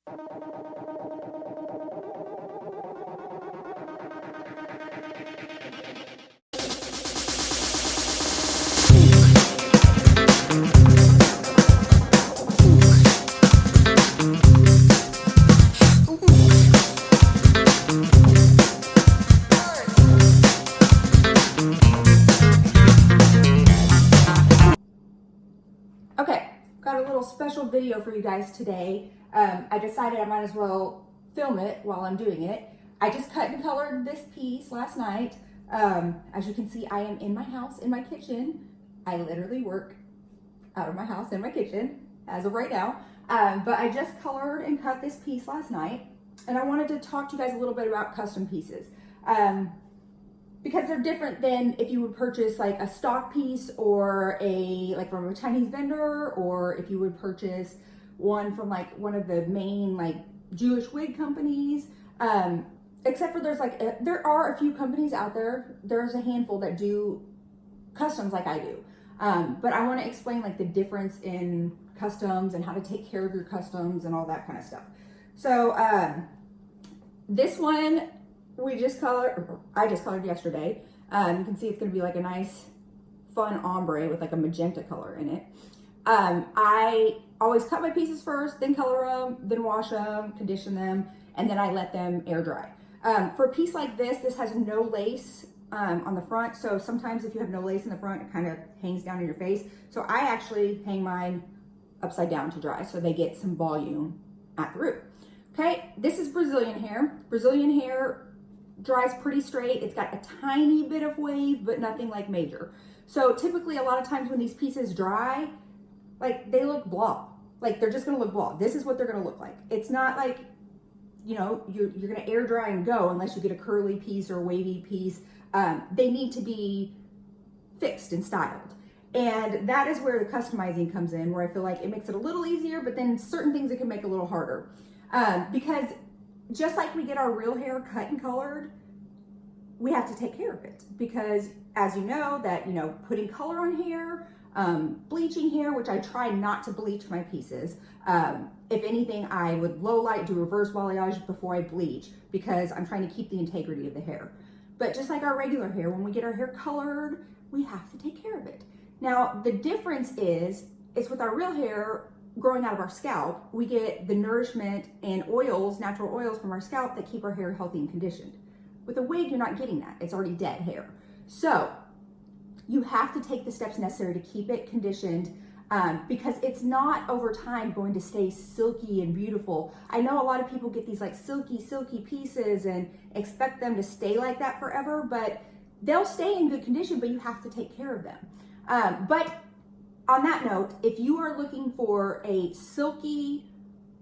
Okay, got a little special video for you guys today. I decided I might as well film it while I'm doing it. I just cut and colored this piece last night. As you can see, I am in my house, in my kitchen. I literally work out of my house in my kitchen as of right now. But I just colored and cut this piece last night, and I wanted to talk to you guys a little bit about custom pieces. Because they're different than if you would purchase like a stock piece or like from a Chinese vendor, or if you would purchase one from like one of the main like Jewish wig companies. Except for there are a few companies out there. There's a handful that do customs like I do. But I want to explain like the difference in customs and how to take care of your customs and all that kind of stuff. So this one I just colored yesterday. You can see it's going to be like a nice fun ombre with like a magenta color in it. I always cut my pieces first, then color them, then wash them, condition them, and then I let them air dry. For a piece like this has no lace on the front. So sometimes if you have no lace in the front, it kind of hangs down in your face. So I actually hang mine upside down to dry so they get some volume at the root. Okay, this is Brazilian hair. Brazilian hair dries pretty straight. It's got a tiny bit of wave, but nothing like major. So typically a lot of times when these pieces dry, like they look blah. Like they're just gonna look blah. This is what they're gonna look like. It's not like, you know, you're gonna air dry and go unless you get a curly piece or a wavy piece. They need to be fixed and styled. And that is where the customizing comes in, where I feel like it makes it a little easier, but then certain things it can make a little harder. Because just like we get our real hair cut and colored, we have to take care of it. Because as you know, that, you know, putting color on hair, bleaching hair, which I try not to bleach my pieces. If anything, I would low light, do reverse balayage before I bleach, because I'm trying to keep the integrity of the hair. But just like our regular hair, when we get our hair colored, we have to take care of it. Now, the difference is with our real hair growing out of our scalp, we get the nourishment and oils, natural oils from our scalp that keep our hair healthy and conditioned. With a wig, you're not getting that. It's already dead hair. So you have to take the steps necessary to keep it conditioned, because it's not over time going to stay silky and beautiful. I know a lot of people get these like silky pieces and expect them to stay like that forever, but they'll stay in good condition, but you have to take care of them. But on that note, if you are looking for a silky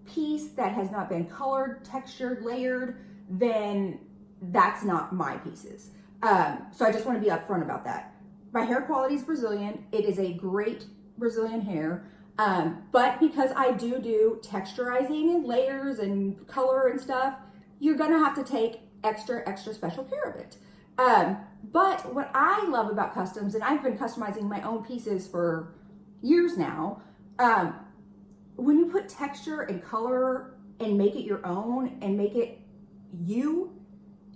piece that has not been colored, textured, layered, then that's not my pieces. So I just want to be upfront about that. My hair quality is Brazilian. It is a great Brazilian hair. But because I do texturizing and layers and color and stuff, you're gonna have to take extra special care of it. But what I love about customs, and I've been customizing my own pieces for years now, when you put texture and color and make it your own and make it you,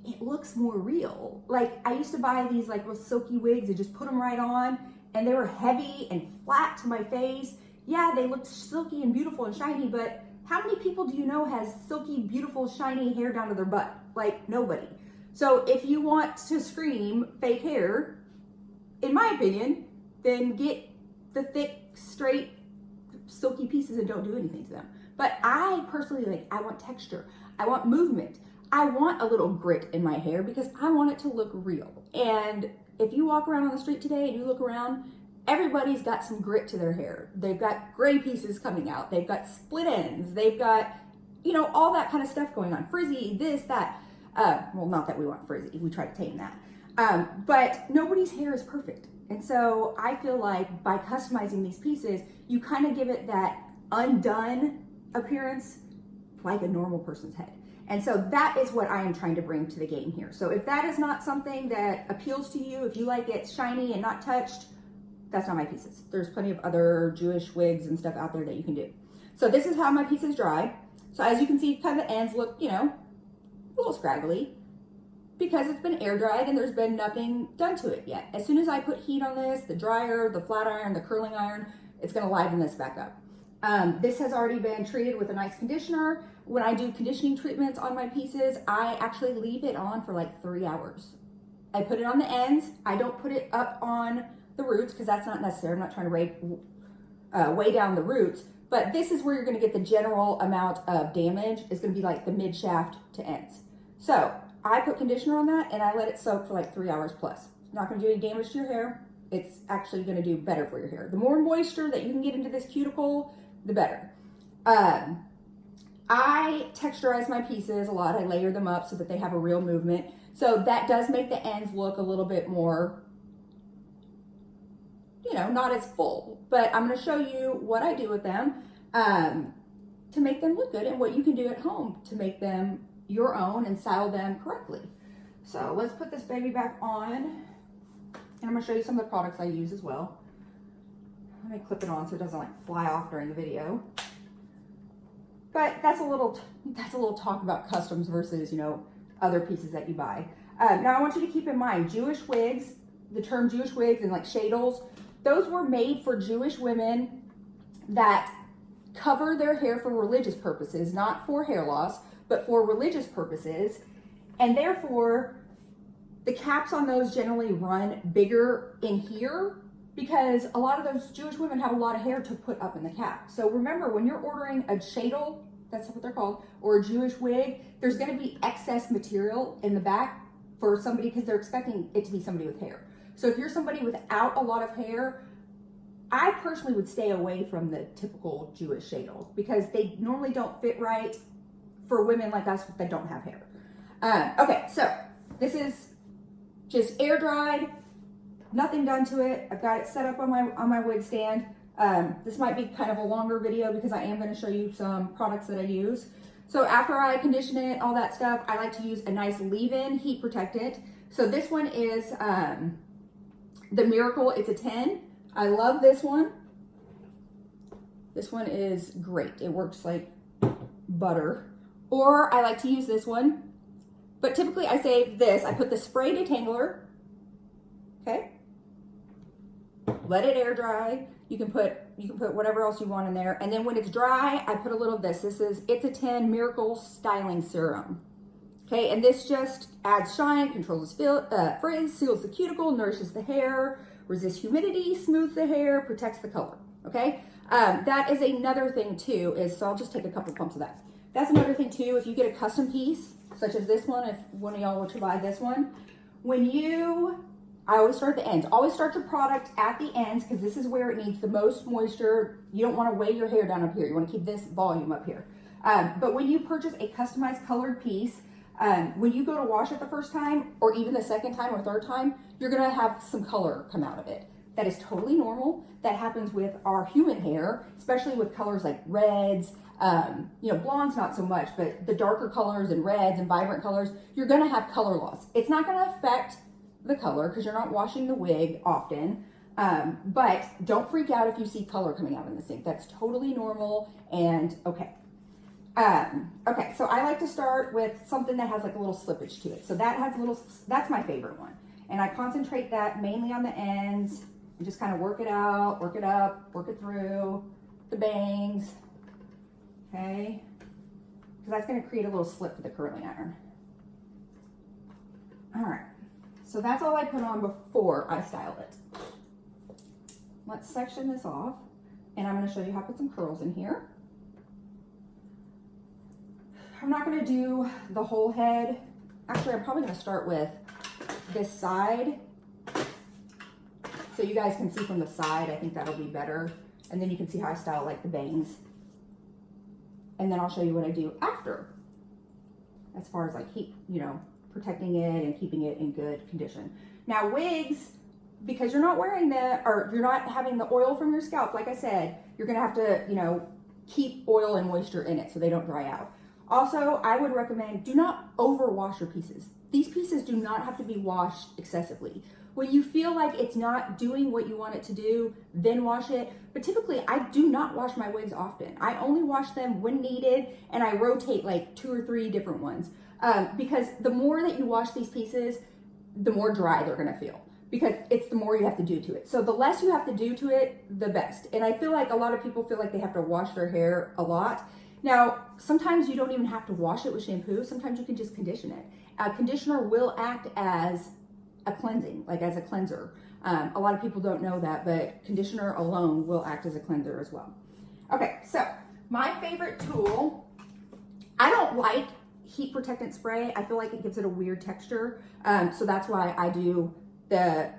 it looks more real. Like I used to buy these like real silky wigs and just put them right on, and they were heavy and flat to my face. Yeah, they looked silky and beautiful and shiny, but how many people do you know has silky, beautiful, shiny hair down to their butt? Like nobody. So if you want to scream fake hair, in my opinion, then get the thick, straight, silky pieces and don't do anything to them. But I personally I want texture. I want movement. I want a little grit in my hair because I want it to look real. And if you walk around on the street today and you look around, everybody's got some grit to their hair. They've got gray pieces coming out. They've got split ends. They've got, you know, all that kind of stuff going on. Frizzy, this, that. Well, not that we want frizzy. We try to tame that. But nobody's hair is perfect. And so I feel like by customizing these pieces, you kind of give it that undone appearance like a normal person's head. And so that is what I am trying to bring to the game here. So if that is not something that appeals to you, if you like it shiny and not touched, that's not my pieces. There's plenty of other Jewish wigs and stuff out there that you can do. So this is how my pieces dry. So as you can see, kind of the ends look, you know, a little scraggly because it's been air dried and there's been nothing done to it yet. As soon as I put heat on this, the dryer, the flat iron, the curling iron, it's gonna liven this back up. This has already been treated with a nice conditioner. When I do conditioning treatments on my pieces, I actually leave it on for like 3 hours. I put it on the ends. I don't put it up on the roots because that's not necessary. I'm not trying to weigh down the roots, but this is where you're gonna get the general amount of damage. It's gonna be like the mid shaft to ends. So I put conditioner on that and I let it soak for like 3 hours plus. It's not gonna do any damage to your hair. It's actually gonna do better for your hair. The more moisture that you can get into this cuticle, the better. I texturize my pieces a lot. I layer them up so that they have a real movement. So that does make the ends look a little bit more, you know, not as full. But I'm gonna show you what I do with them to make them look good and what you can do at home to make them your own and style them correctly. So let's put this baby back on. And I'm gonna show you some of the products I use as well. Let me clip it on so it doesn't like fly off during the video. But that's a little talk about customs versus, you know, other pieces that you buy. Now I want you to keep in mind, Jewish wigs, the term Jewish wigs and like shadles, those were made for Jewish women that cover their hair for religious purposes, not for hair loss, but for religious purposes. And therefore, the caps on those generally run bigger in here because a lot of those Jewish women have a lot of hair to put up in the cap. So remember, when you're ordering a shadle, that's what they're called, or a Jewish wig, there's gonna be excess material in the back for somebody because they're expecting it to be somebody with hair. So if you're somebody without a lot of hair, I personally would stay away from the typical Jewish shadles because they normally don't fit right for women like us that don't have hair. Okay, so this is just air dried, nothing done to it. I've got it set up on my wig stand. This might be kind of a longer video because I am going to show you some products that I use. So after I condition it, all that stuff, I like to use a nice leave-in heat protectant. So this one is the Miracle. It's a 10. I love this one. This one is great. It works like butter. Or I like to use this one. But typically I save this. I put the spray detangler. Okay. Let it air dry. You can put whatever else you want in there. And then when it's dry, I put a little of this. It's a 10 Miracle Styling Serum. Okay, and this just adds shine, controls frizz, seals the cuticle, nourishes the hair, resists humidity, smooths the hair, protects the color. Okay, that is another thing too, so I'll just take a couple pumps of that. That's another thing too, if you get a custom piece, such as this one, if one of y'all were to buy this one, I always start at the ends. Always start your product at the ends because this is where it needs the most moisture. You don't want to weigh your hair down up here. You want to keep this volume up here. But when you purchase a customized colored piece, when you go to wash it the first time, or even the second time or third time, you're going to have some color come out of it. That is totally normal. That happens with our human hair, especially with colors like reds, you know, blondes not so much, but the darker colors and reds and vibrant colors, you're going to have color loss. It's not going to affect the color because you're not washing the wig often, but don't freak out if you see color coming out in the sink. That's totally normal and okay. Okay, so I like to start with something that has like a little slippage to it. So that's my favorite one. And I concentrate that mainly on the ends and just kind of work it out, work it up, work it through the bangs, okay? Because that's gonna create a little slip for the curling iron. All right. So that's all I put on before I style it. Let's section this off. And I'm going to show you how to put some curls in here. I'm not going to do the whole head. Actually, I'm probably going to start with this side. So you guys can see from the side. I think that'll be better. And then you can see how I style like the bangs. And then I'll show you what I do after. As far as like heat, you know, protecting it and keeping it in good condition. Now wigs, because you're not wearing you're not having the oil from your scalp, like I said, you're gonna have to, you know, keep oil and moisture in it so they don't dry out. Also, I would recommend do not overwash your pieces. These pieces do not have to be washed excessively. When you feel like it's not doing what you want it to do, then wash it. But typically, I do not wash my wigs often. I only wash them when needed, and I rotate like 2 or 3 different ones. Because the more that you wash these pieces, the more dry they're gonna feel. Because it's the more you have to do to it. So the less you have to do to it, the best. And I feel like a lot of people feel like they have to wash their hair a lot. Now, sometimes you don't even have to wash it with shampoo. Sometimes you can just condition it. Conditioner will act as a cleansing, like as a cleanser. A lot of people don't know that, but conditioner alone will act as a cleanser as well. Okay, so my favorite tool, I don't like heat protectant spray. I feel like it gives it a weird texture. So that's why I do the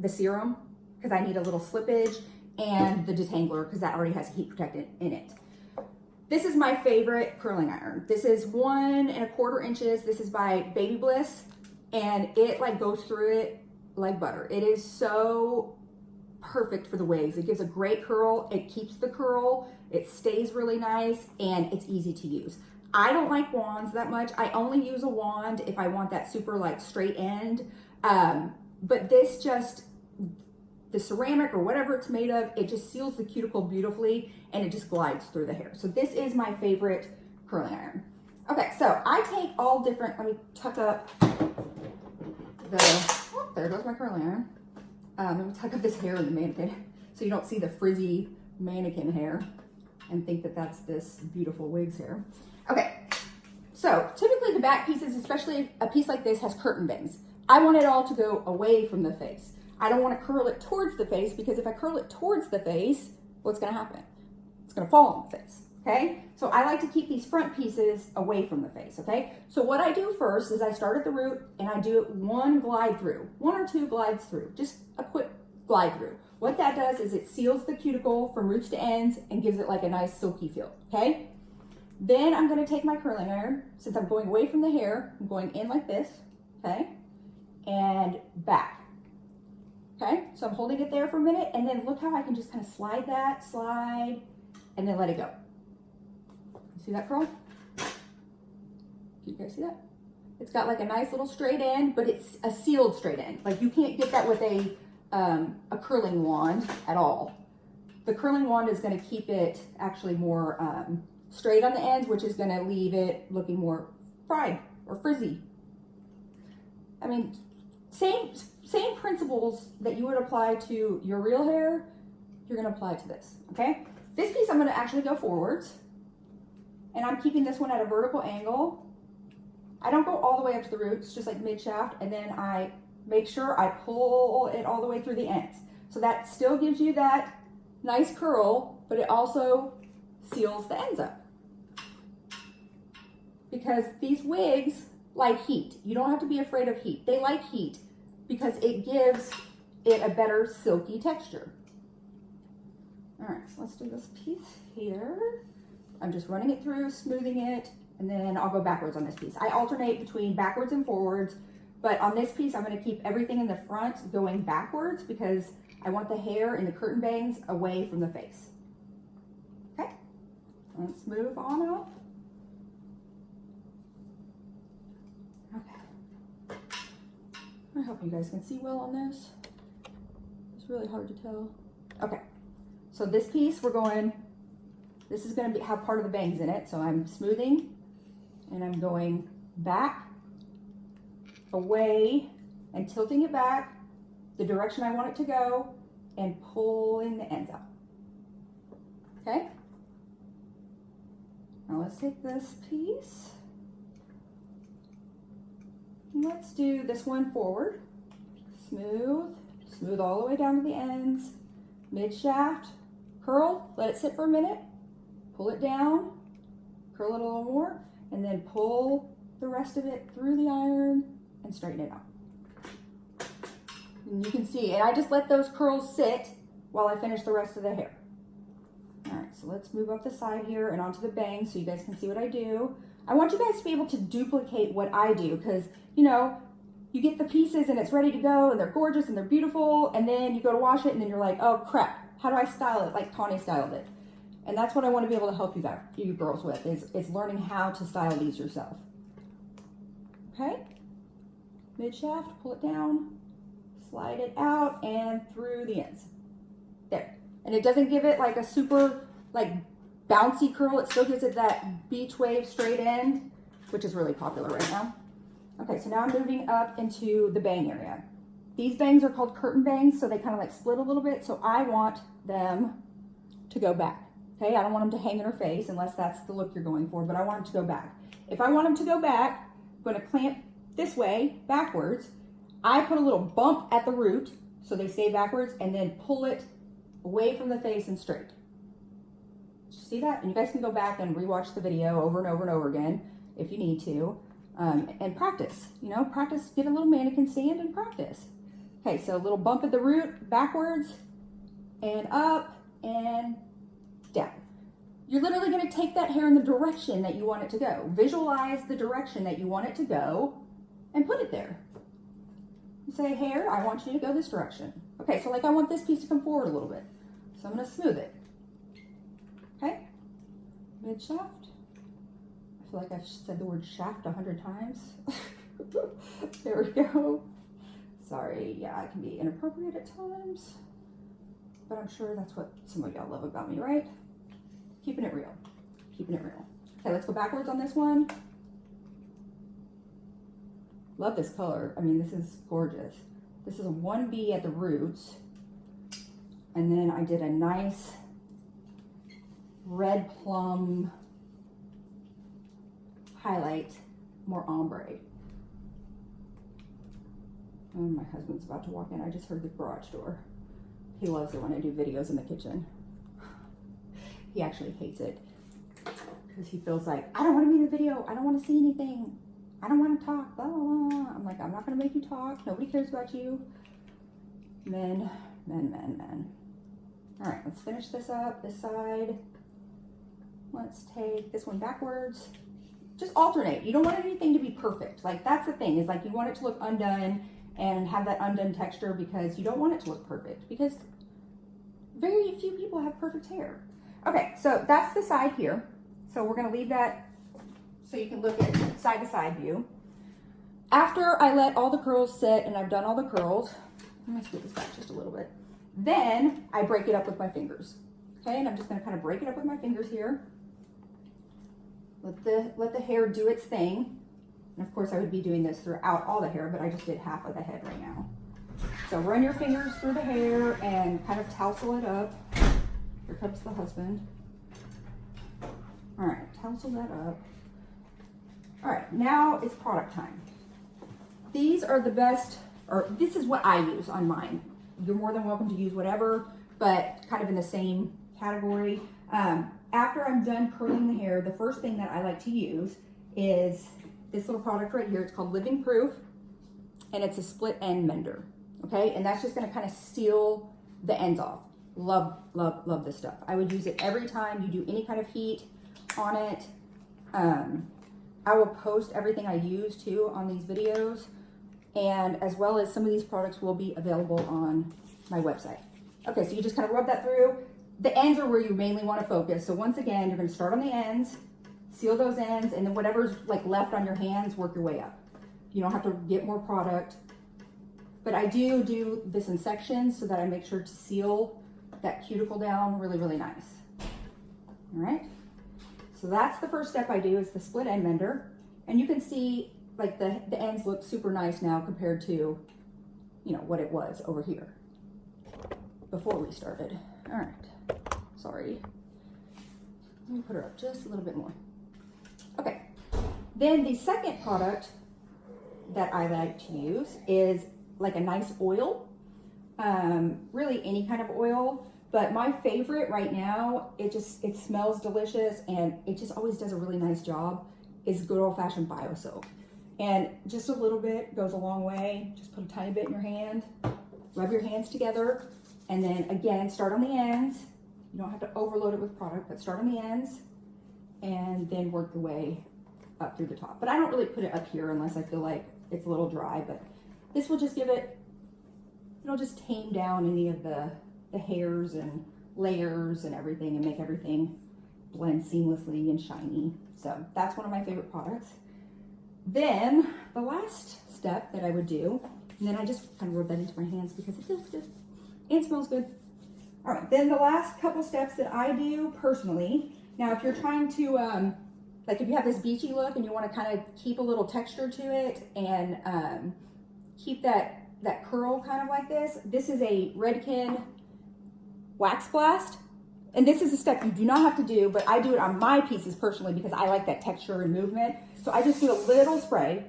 serum, because I need a little slippage, and the detangler because that already has a heat protectant in it. This is my favorite curling iron. This is 1 1/4 inches. This is by Babybliss, and it like goes through it like butter. It is so perfect for the wigs. It gives a great curl. It keeps the curl. It stays really nice, and it's easy to use. I don't like wands that much. I only use a wand if I want that super like straight end. But this just, the ceramic or whatever it's made of, it just seals the cuticle beautifully, and it just glides through the hair. So this is my favorite curling iron. Okay, so I take all different, let me tuck up there goes my curling iron. Let me tuck up this hair in the mannequin so you don't see the frizzy mannequin hair and think that that's this beautiful wig's hair. Okay, so typically the back pieces, especially a piece like this, has curtain bangs. I want it all to go away from the face. I don't want to curl it towards the face, because if I curl it towards the face, what's going to happen? It's going to fall on the face, okay? So I like to keep these front pieces away from the face, okay? So what I do first is I start at the root, and I do 1 glide through, 1 or 2 glides through, just a quick glide through. What that does is it seals the cuticle from roots to ends and gives it like a nice silky feel, okay? Then I'm going to take my curling iron, since I'm going away from the hair, I'm going in like this, okay? And back. Okay, so I'm holding it there for a minute, and then look how I can just kind of slide, and then let it go. See that curl? You guys see that? It's got like a nice little straight end, but it's a sealed straight end. Like you can't get that with a curling wand at all. The curling wand is going to keep it actually more straight on the ends, which is going to leave it looking more fried or frizzy. I mean, same principles that you would apply to your real hair, you're going to apply to this, okay? This piece I'm going to actually go forwards, and I'm keeping this one at a vertical angle. I don't go all the way up to the roots, just like mid shaft, and then I make sure I pull it all the way through the ends. So that still gives you that nice curl, but it also seals the ends up. Because these wigs like heat. You don't have to be afraid of heat. They like heat because it gives it a better silky texture. All right, so let's do this piece here. I'm just running it through, smoothing it, and then I'll go backwards on this piece. I alternate between backwards and forwards, but on this piece, I'm gonna keep everything in the front going backwards because I want the hair and the curtain bangs away from the face. Okay, let's move on up. Okay, I hope you guys can see well on this. It's really hard to tell. Okay, so this piece this is gonna have part of the bangs in it, so I'm smoothing and I'm going back, away, and tilting it back the direction I want it to go and pulling the ends out. Okay? Now let's take this piece. Let's do this one forward. Smooth all the way down to the ends, mid shaft, curl, let it sit for a minute, pull it down, curl it a little more, and then pull the rest of it through the iron and straighten it out. And you can see, and I just let those curls sit while I finish the rest of the hair. All right, so let's move up the side here and onto the bangs so you guys can see what I do. I want you guys to be able to duplicate what I do because, you know, you get the pieces and it's ready to go and they're gorgeous and they're beautiful, and then you go to wash it and then you're like, oh crap, how do I style it like Tawny styled it? And that's what I want to be able to help you girls with, is learning how to style these yourself. Okay? Mid shaft, pull it down, slide it out and through the ends. There. And it doesn't give it like a super like bouncy curl. It still gives it that beach wave straight end, which is really popular right now. Okay, so now I'm moving up into the bang area. These bangs are called curtain bangs, so they kind of like split a little bit. So I want them to go back. Okay, I don't want them to hang in her face unless that's the look you're going for, but I want them to go back. If I want them to go back, I'm going to clamp this way, backwards. I put a little bump at the root so they stay backwards, and then pull it away from the face and straight. See that? And you guys can go back and rewatch the video over and over and over again if you need to, and practice. You know, practice, get a little mannequin stand and practice. Okay, so a little bump at the root, backwards, and up, and down. You're literally going to take that hair in the direction that you want it to go. Visualize the direction that you want it to go and put it there. You say, hair, I want you to go this direction. Okay, so like I want this piece to come forward a little bit. So I'm going to smooth it. Okay, mid shaft. I feel like I've said the word shaft 100 times. There we go. Sorry, yeah, I can be inappropriate at times, but I'm sure that's what some of y'all love about me, right? Keeping it real, keeping it real. Okay, let's go backwards on this one. Love this color. I mean, this is gorgeous. This is a 1B at the roots, and then I did a nice red plum highlight, more ombre. Oh, my husband's about to walk in. I just heard the garage door. He loves it when I do videos in the kitchen. He actually hates it because he feels like, I don't want to be in the video. I don't want to see anything. I don't want to talk. Blah, blah, blah. I'm like, I'm not going to make you talk. Nobody cares about you. Men, men, men, men. All right, let's finish this up, this side. Let's take this one backwards. Just alternate. You don't want anything to be perfect. Like, that's the thing, is like you want it to look undone and have that undone texture, because you don't want it to look perfect, because very few people have perfect hair. Okay, so that's the side here. So we're going to leave that so you can look at side to side view. After I let all the curls sit and I've done all the curls, let me scoot this back just a little bit. Then I break it up with my fingers. Okay, and I'm just going to kind of break it up with my fingers here. Let the hair do its thing. And of course I would be doing this throughout all the hair, but I just did half of the head right now. So run your fingers through the hair and kind of tousle it up. Here comes the husband. All right, tousle that up. All right, now it's product time. These are the best, or this is what I use on mine. You're more than welcome to use whatever, but kind of in the same category. After I'm done curling the hair, the first thing that I like to use is this little product right here. It's called Living Proof, and it's a split end mender. Okay, and that's just going to kind of seal the ends off. Love, love, love this stuff. I would use it every time you do any kind of heat on it. I will post everything I use too on these videos, and as well as some of these products will be available on my website. Okay, so you just kind of rub that through. The ends are where you mainly want to focus. So once again, you're going to start on the ends, seal those ends, and then whatever's like left on your hands, work your way up. You don't have to get more product. But I do this in sections so that I make sure to seal that cuticle down really, really nice. All right. So that's the first step I do, is the split end mender. And you can see like the ends look super nice now compared to, you know, what it was over here before we started. All right. Sorry. Let me put her up just a little bit more. Okay. Then the second product that I like to use is like a nice oil. Really any kind of oil. But my favorite right now, it smells delicious and it just always does a really nice job, is good old-fashioned Biosilk. And just a little bit goes a long way. Just put a tiny bit in your hand, rub your hands together, and then again, start on the ends. You don't have to overload it with product, but start on the ends and then work your way up through the top. But I don't really put it up here unless I feel like it's a little dry, but this will just give it, it'll just tame down any of the hairs and layers and everything and make everything blend seamlessly and shiny. So that's one of my favorite products. Then the last step that I would do, And then I just kind of rub that into my hands because it feels good and smells good. All right, then the last couple steps that I do personally. Now, if you're trying to, like if you have this beachy look and you want to kind of keep a little texture to it and keep that curl kind of like this, this is a Redken wax blast. And this is a step you do not have to do, but I do it on my pieces personally because I like that texture and movement. So I just do a little spray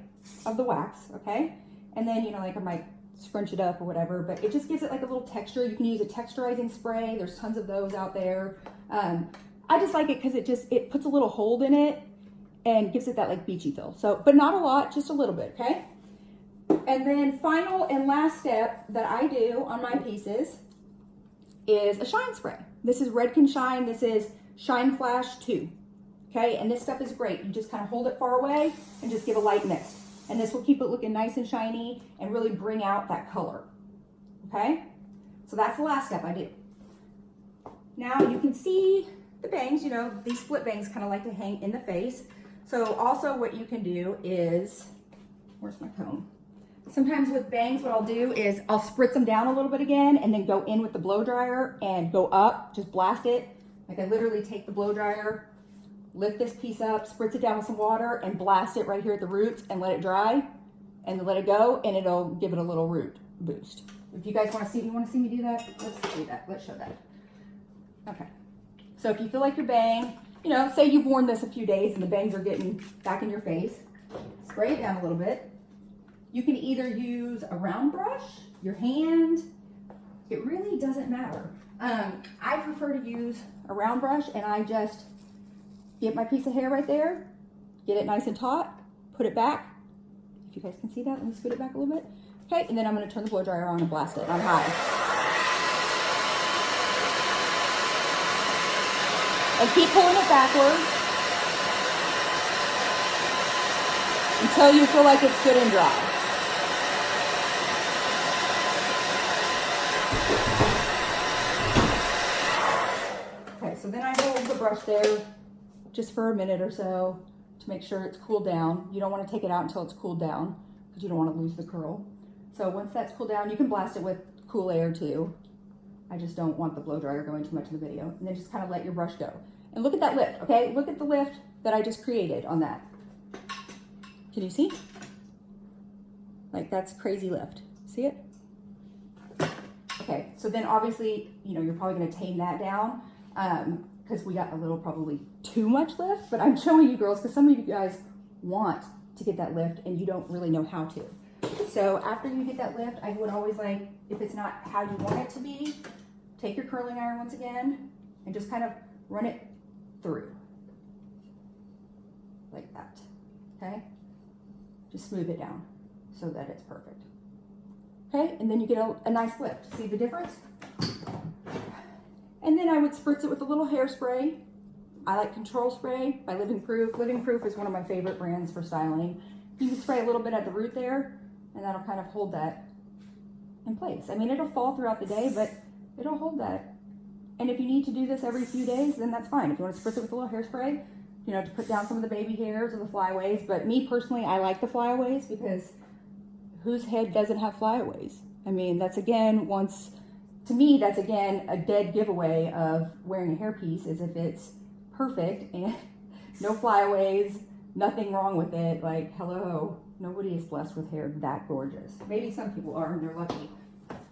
of the wax, okay? And then, you know, like I might scrunch it up or whatever, but it just gives it like a little texture. You can use a texturizing spray. There's tons of those out there. I just like it because it puts a little hold in it and gives it that like beachy feel. So, but not a lot, just a little bit, okay? And then final and last step that I do on my pieces is a shine spray. This is Redken Shine. This is Shine Flash 2. Okay, and this stuff is great. You just kind of hold it far away and just give a light mist. And this will keep it looking nice and shiny and really bring out that color. Okay, so that's the last step I do. Now you can see the bangs, you know, these split bangs kind of like to hang in the face. So also what you can do is, where's my comb? Sometimes with bangs, what I'll do is I'll spritz them down a little bit again and then go in with the blow dryer and go up, just blast it. Like I literally take the blow dryer, lift this piece up, spritz it down with some water and blast it right here at the roots and let it dry and let it go and it'll give it a little root boost. If you guys want to see me do that, let's do that. Let's show that. Okay. So if you feel like your bang, you know, say you've worn this a few days and the bangs are getting back in your face, spray it down a little bit. You can either use a round brush, your hand, it really doesn't matter. I prefer to use a round brush and I just get my piece of hair right there, get it nice and taut, put it back. If you guys can see that, let me scoot it back a little bit. Okay, and then I'm gonna turn the blow dryer on and blast it on high. And keep pulling it backward until you feel like it's good and dry. Okay, so then I hold the brush there just for a minute or so to make sure it's cooled down. You don't want to take it out until it's cooled down because you don't want to lose the curl. So once that's cooled down, you can blast it with cool air too. I just don't want the blow dryer going too much in the video. And then just kind of let your brush go. And look at that lift, okay? Look at the lift that I just created on that. Can you see? Like that's crazy lift. See it? Okay, so then obviously, you know, you're probably gonna tame that down because we got a little probably too much lift, but I'm showing you girls because some of you guys want to get that lift and you don't really know how to. So after you get that lift, I would always like, if it's not how you want it to be, take your curling iron once again and just kind of run it through. Like that, okay? Just smooth it down so that it's perfect. Okay, and then you get a nice lift. See the difference? And then I would spritz it with a little hairspray. I like Control Spray by Living Proof. Living Proof is one of my favorite brands for styling. You can spray a little bit at the root there, and that'll kind of hold that in place. I mean, it'll fall throughout the day, but it'll hold that. And if you need to do this every few days, then that's fine. If you want to spritz it with a little hairspray, you know, to put down some of the baby hairs or the flyaways. But me personally, I like the flyaways because whose head doesn't have flyaways? I mean, that's again, to me, that's again a dead giveaway of wearing a hairpiece is if it's perfect and no flyaways, nothing wrong with it. Like, hello, nobody is blessed with hair that gorgeous. Maybe some people are and they're lucky.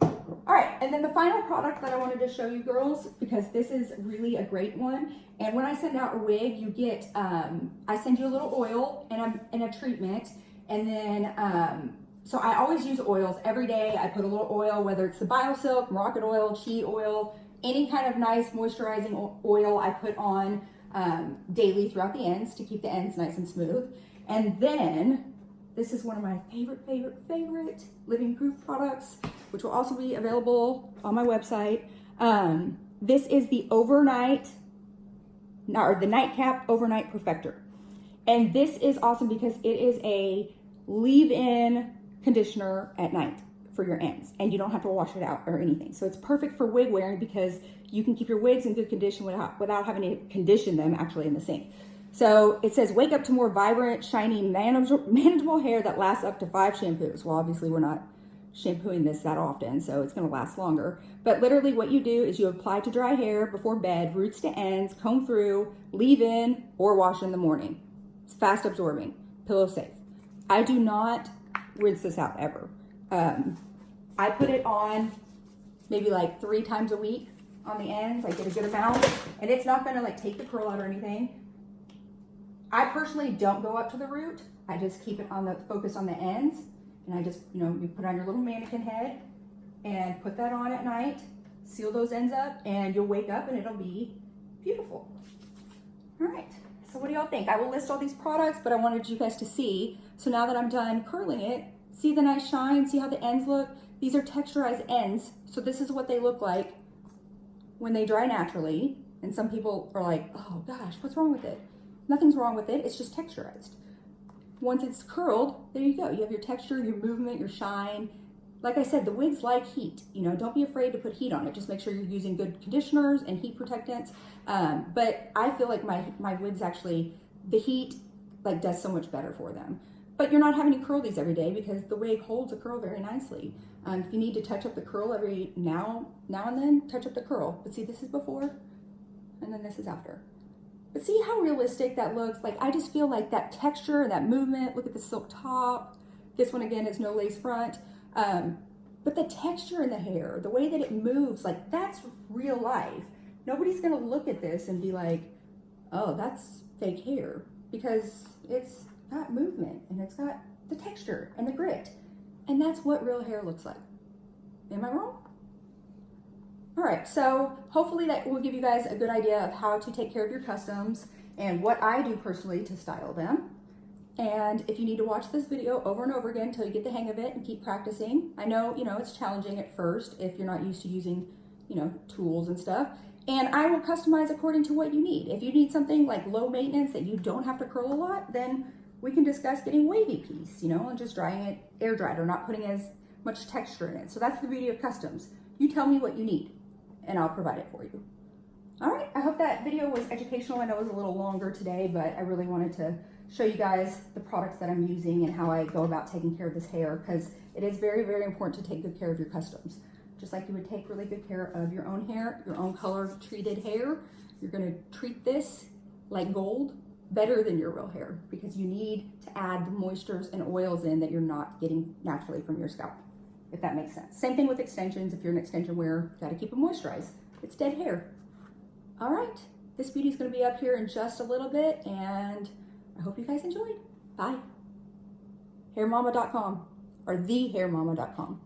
All right, and then the final product that I wanted to show you girls, because this is really a great one. And when I send out a wig, you get, I send you a little oil and a treatment. And then, so I always use oils every day. I put a little oil, whether it's the Biosilk, Moroccan oil, Chi oil, any kind of nice moisturizing oil I put on daily throughout the ends to keep the ends nice and smooth. And then, this is one of my favorite Living Proof products, which will also be available on my website. This is the Nightcap Overnight Perfector. And this is awesome because it is a leave-in conditioner at night for your ends, and you don't have to wash it out or anything. So it's perfect for wig wearing because you can keep your wigs in good condition without having to condition them actually in the sink. So it says, wake up to more vibrant, shiny, manageable hair that lasts up to 5 shampoos. Well, obviously we're not shampooing this that often, so it's gonna last longer. But literally what you do is you apply to dry hair before bed, roots to ends, comb through, leave in, or wash in the morning. It's fast absorbing, pillow safe. I do not rinse this out ever. I put it on maybe like 3 times a week on the ends. I get a good amount, and it's not gonna like take the curl out or anything. I personally don't go up to the root. I just keep it on the focus on the ends, and I just, you know, you put on your little mannequin head and put that on at night, seal those ends up, and you'll wake up and it'll be beautiful. All right, so what do y'all think? I will list all these products, but I wanted you guys to see. So now that I'm done curling it, see the nice shine, see how the ends look? These are texturized ends, so this is what they look like when they dry naturally. And some people are like, oh gosh, what's wrong with it? Nothing's wrong with it, it's just texturized. Once it's curled, there you go. You have your texture, your movement, your shine. Like I said, the wigs like heat. You know, don't be afraid to put heat on it. Just make sure you're using good conditioners and heat protectants. But I feel like my wigs actually, the heat like does so much better for them. But you're not having to curl these every day because the wig holds a curl very nicely. If you need to touch up the curl every now and then, touch up the curl. But see, this is before, and then this is after. But see how realistic that looks? Like, I just feel like that texture and that movement. Look at the silk top. This one again is no lace front. But the texture in the hair, the way that it moves, like that's real life. Nobody's gonna look at this and be like, oh, that's fake hair, because it's got movement and it's got the texture and the grit. And that's what real hair looks like. Am I wrong? All right, so hopefully that will give you guys a good idea of how to take care of your customs and what I do personally to style them. And if you need to watch this video over and over again until you get the hang of it and keep practicing, I know, you know, it's challenging at first if you're not used to using, you know, tools and stuff. And I will customize according to what you need. If you need something like low maintenance that you don't have to curl a lot, then we can discuss getting wavy piece, you know, and just drying it air dried or not putting as much texture in it. So that's the beauty of customs. You tell me what you need and I'll provide it for you. All right, I hope that video was educational. I know it was a little longer today, but I really wanted to show you guys the products that I'm using and how I go about taking care of this hair, because it is very, very important to take good care of your customs. Just like you would take really good care of your own hair, your own color treated hair, you're gonna treat this like gold, better than your real hair, because you need to add the moistures and oils in that you're not getting naturally from your scalp, if that makes sense. Same thing with extensions. If you're an extension wearer, you gotta keep them moisturized. It's dead hair. All right, this beauty is gonna be up here in just a little bit, and I hope you guys enjoyed. Bye. HairMama.com or thehairmama.com.